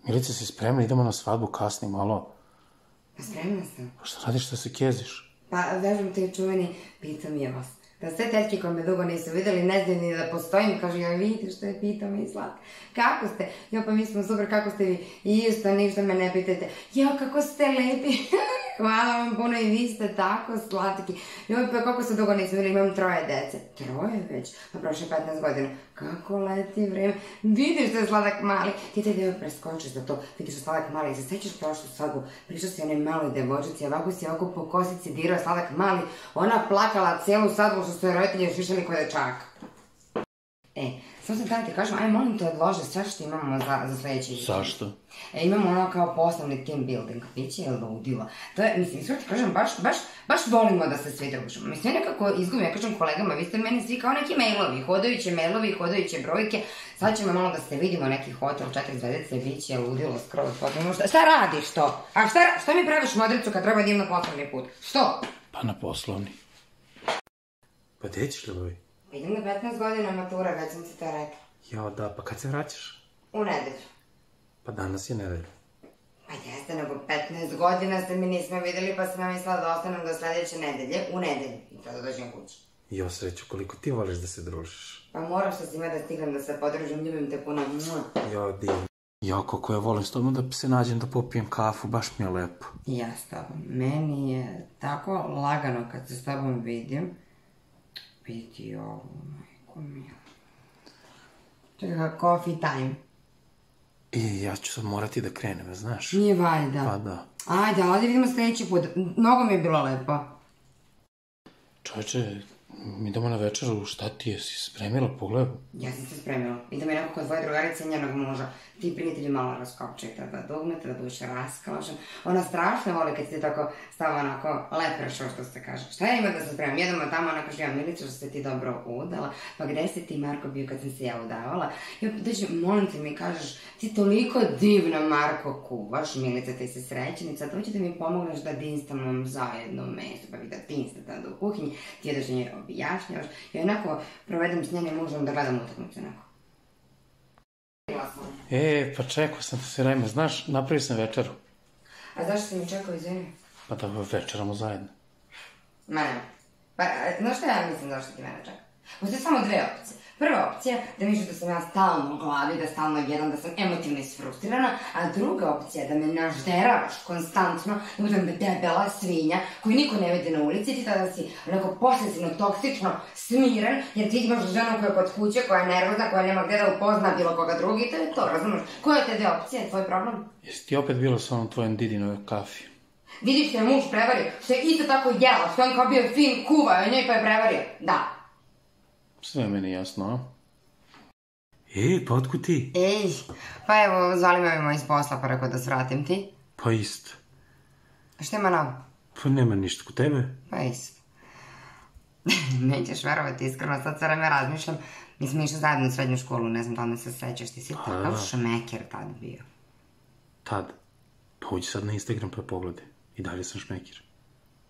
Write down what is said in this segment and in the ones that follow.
Milice, si spremna, idemo na svadbu, kasni malo. Pa spremna sam. Pa šta radiš, šta se keziš? Pa vežem te čuveni, pitam je vas. Da sve tetke koje me dugo nisu videli, ne znaju ni da postojim, kažu, joj vidite što je pitao mi Slatka. Kako ste? Jo, pa mi smo super, kako ste vi? Isto, ništa me ne pitajte. Jo, kako ste lepi. Hvala vam puno i vi ste tako slatki. Joj, pa kako se dugo nismo videli, imam 3 dece. 3 već? Pa prošle 15 godina. Kako leti vreme. Vidiš da je Sladak mali. Ti te deo preskočiš za to. Vidiš da Sladak mali. Se sećaš prošlu svadbu? Pričao si onoj maloj devojčici, ovako si ovako po kosici dirao Sladak mali. Ona plakala cijelu svadbu što su joj roditelji šišali kod dečaka. Samo sam tada ti kažem, aj molim te odlože sve što imamo za sljedeći vikend. Zašto? Imamo ono kao poslovni team building, biće je ludilo. To je, mislim, iskreno ti kažem, baš volimo da se svi družimo. Mislim, nekako izgubim, ja kažem kolegama, vi ste meni svi kao neki mailovi, hodajuće brojke. Sad ćemo malo da se vidimo, neki hotel, 4 zvezdice, biće je ludilo skroz potpuno. Šta radiš to? A šta mi praviš modricu kad treba da idem na poslovni put? Što? Pa na poslovni. Pa gdje ćeš, ljubavi? Idem na 15 godina matura, već sam ti to rekla. Jao, da, pa kad se vraćaš? U nedelju. Pa danas je nedelja. Pa jeste, nego 15 godina se mi nismo videli, pa sam mislila da ostanem do sledeće nedelje, u nedelju. I tada dođem kući. Jo, sreću, koliko ti voliš da se družiš. Pa moram što si ima da stignem da se podružim, ljubim te puno. Jo, divno. Jo, koliko ja volim s tobom da se nađem da popijem kafu, baš mi je lepo. I ja s tobom. Meni je tako lagano kad se s tobom vidim. Piti ovo, majko mila. Čekaj, coffee time. I ja ću sad morati da krenem, znaš? Nije valjda. Pa da. Ajde, ovdje vidimo sljedeći put. Mnogo mi je bilo lepo. Čovječe, mi idemo na večeru, šta ti je, si spremila pogledu? Ja sam se spremila. Idemo jednako kod tvoje drugarice i njenog muža. Ti prijatelji malo raskopčajte, da dugnete, da budeš raskalašan. Ona strašno voli kad ti tako stava onako leprešao što se kaže. Šta ja ima da se spremim? Jedemo tamo, ona kaže, ja Milica što se ti dobro udala. Pa gde si ti, Marko, bio kad sam se ja udavala? Ja dođe, molim te mi kažeš, ti toliko divno, Marko, kuvaš, Milica, ti si srećenica, dođe da mi pomogneš da dinstamo zajedno meso, pa vi da dinstate tada u kuhinji, ti jedeš nje objašnjavaš. I onako provedem s njenim mužom da gledam utakmicu onako. Pa čekao sam se vreme, znaš, napravio sam večeru. A zašto si mi čekao, izvini? Pa da večeramo zajedno. Ma nema. Pa, znaš šta ja mislim zašto ti mene čeka? Postoje samo 2 opcije. Prva opcija, da misliš da sam ja stalno u glavi, da stalno jedam, da sam emotivno isfrustrirana, a druga opcija je da me nažderavaš konstantno, da budem debela svinja, koju niko ne vidi na ulici, ti tada si onako posesivno, toksično, smiren, jer ti imaš ženu koja je kod kuće, koja je nervozna, koja nema gde da upozna bilo koga drugi, i to je to, razumiješ? Koja je te 2 opcije, tvoj problem? Jesi ti opet bila sa onom tvojom Didinoj kafi? Vidiš te muž prevario, što je isto tako jela, što on kao bio fin, kuvao njoj pa je prevario, da. Sve meni jasno, a? Pa otkud ti? Pa evo, zvali me ovima iz posla pa rekao da svratim ti. Pa isto. Šta ima novo? Pa nema ništa kod tebe. Pa isto. Nećeš verovati, iskreno, sad sve vreme razmišljam. Mi smo išli zajedno u srednju školu, ne znam da li me se sećaš, ti si takav šmeker tad bio. Tad? Pa uđi sad na Instagram pa pogledaj. I dalje sam šmeker.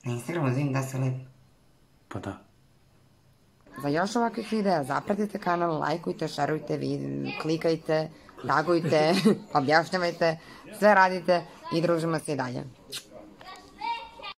Na Instagramu vidim da si lep. Pa da. Za još ovakvih videa zapratite kanal, lajkujte, šerujte, klikajte, tagujte, objašnjavajte, sve radite i družimo se i dalje.